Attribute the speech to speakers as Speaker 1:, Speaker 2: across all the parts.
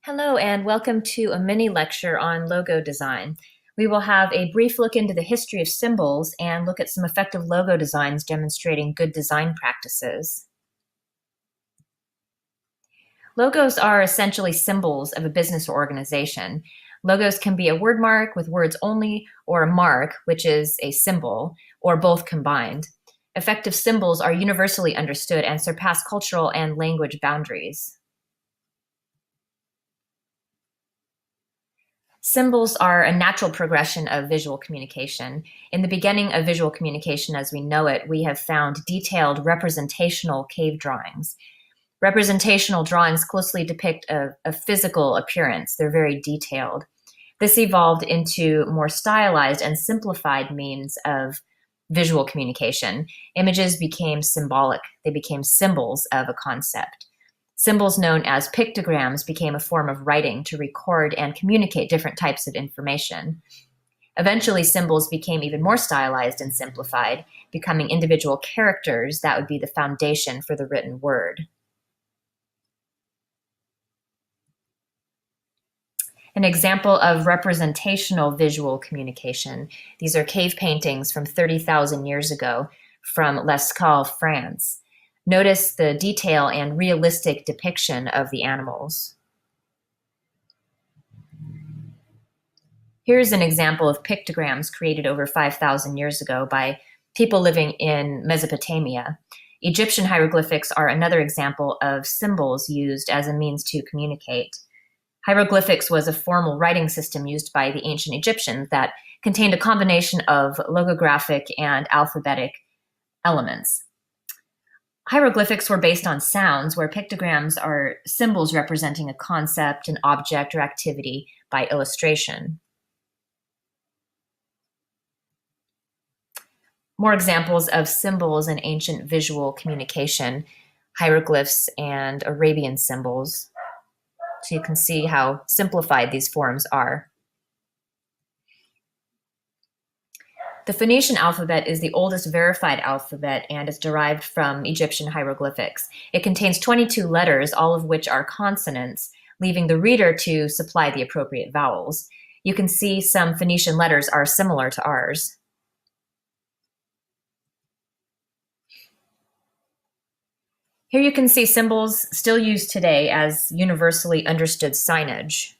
Speaker 1: Hello and welcome to a mini lecture on logo design. We will have a brief look into the history of symbols and look at some effective logo designs demonstrating good design practices. Logos are essentially symbols of a business or organization. Logos can be a word mark with words only, or a mark, which is a symbol, or both combined. Effective symbols are universally understood and surpass cultural and language boundaries. Symbols are a natural progression of visual communication. In the beginning of visual communication as we know it, we have found detailed representational cave drawings. Representational drawings closely depict a physical appearance. They're very detailed. This evolved into more stylized and simplified means of visual communication. Images became symbolic. They became symbols of a concept. Symbols known as pictograms became a form of writing to record and communicate different types of information. Eventually, symbols became even more stylized and simplified, becoming individual characters that would be the foundation for the written word. An example of representational visual communication. These are cave paintings from 30,000 years ago from Lascaux, France. Notice the detail and realistic depiction of the animals. Here's an example of pictograms created over 5,000 years ago by people living in Mesopotamia. Egyptian hieroglyphics are another example of symbols used as a means to communicate. Hieroglyphics was a formal writing system used by the ancient Egyptians that contained a combination of logographic and alphabetic elements. Hieroglyphics were based on sounds, where pictograms are symbols representing a concept, an object, or activity by illustration. More examples of symbols in ancient visual communication, hieroglyphs and Arabian symbols. So you can see how simplified these forms are. The Phoenician alphabet is the oldest verified alphabet and is derived from Egyptian hieroglyphics. It contains 22 letters, all of which are consonants, leaving the reader to supply the appropriate vowels. You can see some Phoenician letters are similar to ours. Here you can see symbols still used today as universally understood signage.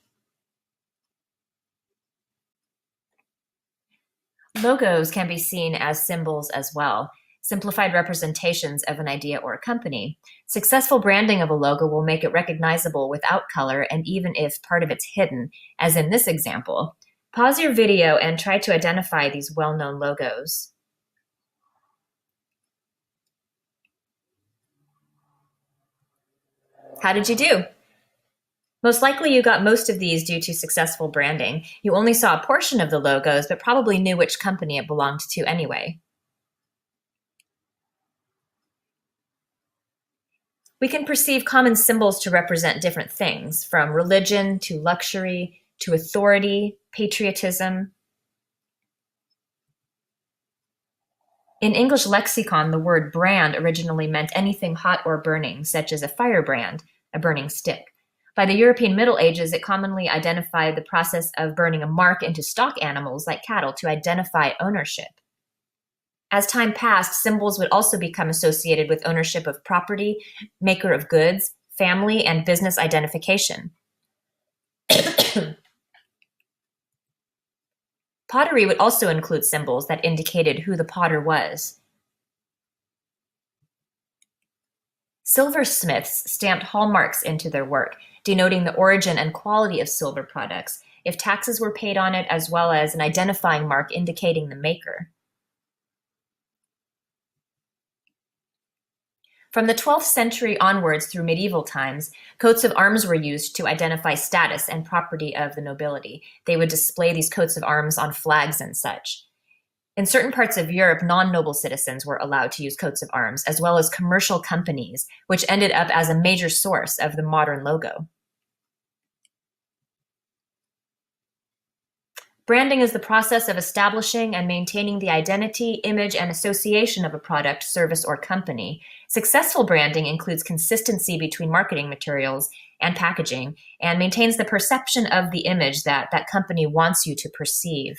Speaker 1: Logos can be seen as symbols as well, simplified representations of an idea or a company. Successful branding of a logo will make it recognizable without color and even if part of it's hidden, as in this example. Pause your video and try to identify these well-known logos. How did you do? Most likely you got most of these due to successful branding. You only saw a portion of the logos, but probably knew which company it belonged to anyway. We can perceive common symbols to represent different things, from religion to luxury to authority, patriotism. In English lexicon, the word brand originally meant anything hot or burning, such as a firebrand, a burning stick. By the European Middle Ages, it commonly identified the process of burning a mark into stock animals like cattle to identify ownership. As time passed, symbols would also become associated with ownership of property, maker of goods, family, and business identification. Pottery would also include symbols that indicated who the potter was. Silversmiths stamped hallmarks into their work, denoting the origin and quality of silver products, if taxes were paid on it, as well as an identifying mark indicating the maker. From the 12th century onwards through medieval times, coats of arms were used to identify status and property of the nobility. They would display these coats of arms on flags and such. In certain parts of Europe, non-noble citizens were allowed to use coats of arms, as well as commercial companies, which ended up as a major source of the modern logo. Branding is the process of establishing and maintaining the identity, image, and association of a product, service, or company. Successful branding includes consistency between marketing materials and packaging, and maintains the perception of the image that that company wants you to perceive.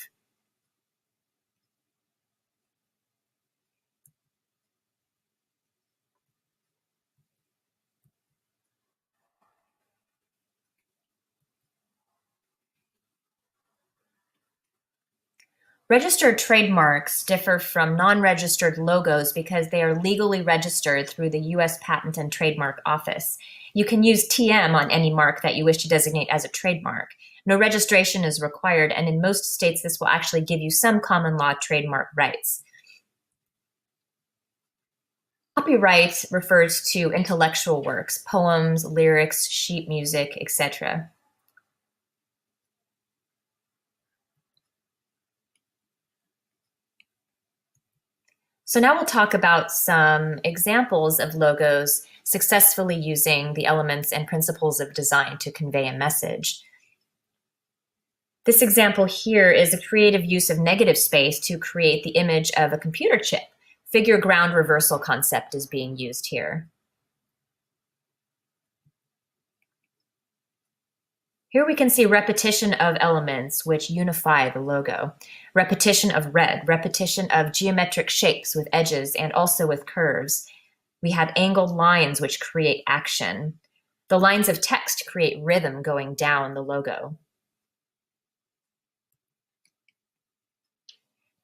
Speaker 1: Registered trademarks differ from non-registered logos because they are legally registered through the U.S. Patent and Trademark Office. You can use TM on any mark that you wish to designate as a trademark. No registration is required, and in most states, this will actually give you some common law trademark rights. Copyright refers to intellectual works, poems, lyrics, sheet music, etc. So now we'll talk about some examples of logos successfully using the elements and principles of design to convey a message. This example here is a creative use of negative space to create the image of a computer chip. Figure ground reversal concept is being used here. Here we can see repetition of elements which unify the logo. Repetition of red, repetition of geometric shapes with edges and also with curves. We have angled lines which create action. The lines of text create rhythm going down the logo.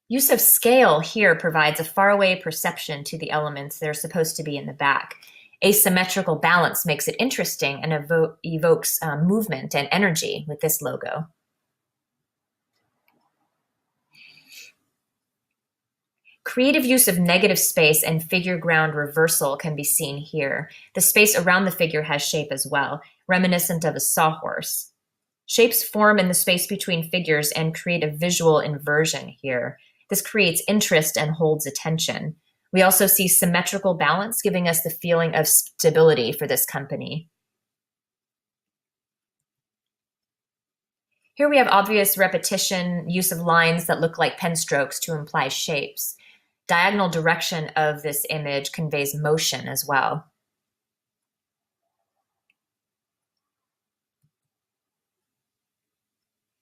Speaker 1: Use of scale here provides a faraway perception to the elements that are supposed to be in the back. Asymmetrical balance makes it interesting and evokes movement and energy with this logo. Creative use of negative space and figure ground reversal can be seen here. The space around the figure has shape as well, reminiscent of a sawhorse. Shapes form in the space between figures and create a visual inversion here. This creates interest and holds attention. We also see symmetrical balance, giving us the feeling of stability for this company. Here we have obvious repetition, use of lines that look like pen strokes to imply shapes. Diagonal direction of this image conveys motion as well.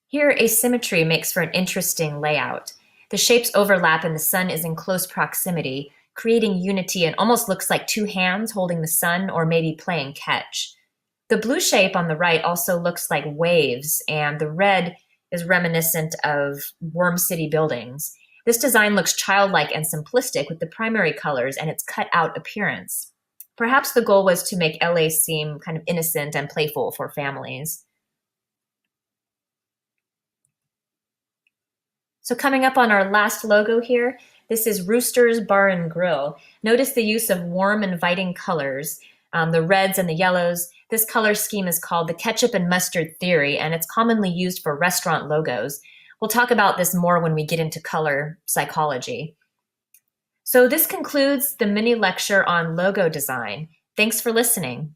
Speaker 1: Here, asymmetry makes for an interesting layout. The shapes overlap and the sun is in close proximity, creating unity and almost looks like two hands holding the sun or maybe playing catch. The blue shape on the right also looks like waves, and the red is reminiscent of Worm City buildings. This design looks childlike and simplistic with the primary colors and its cut-out appearance. Perhaps the goal was to make LA seem kind of innocent and playful for families. So coming up on our last logo here, this is Rooster's Bar and Grill. Notice the use of warm, inviting colors, the reds and the yellows. This color scheme is called the ketchup and mustard theory, and it's commonly used for restaurant logos. We'll talk about this more when we get into color psychology. So this concludes the mini lecture on logo design. Thanks for listening.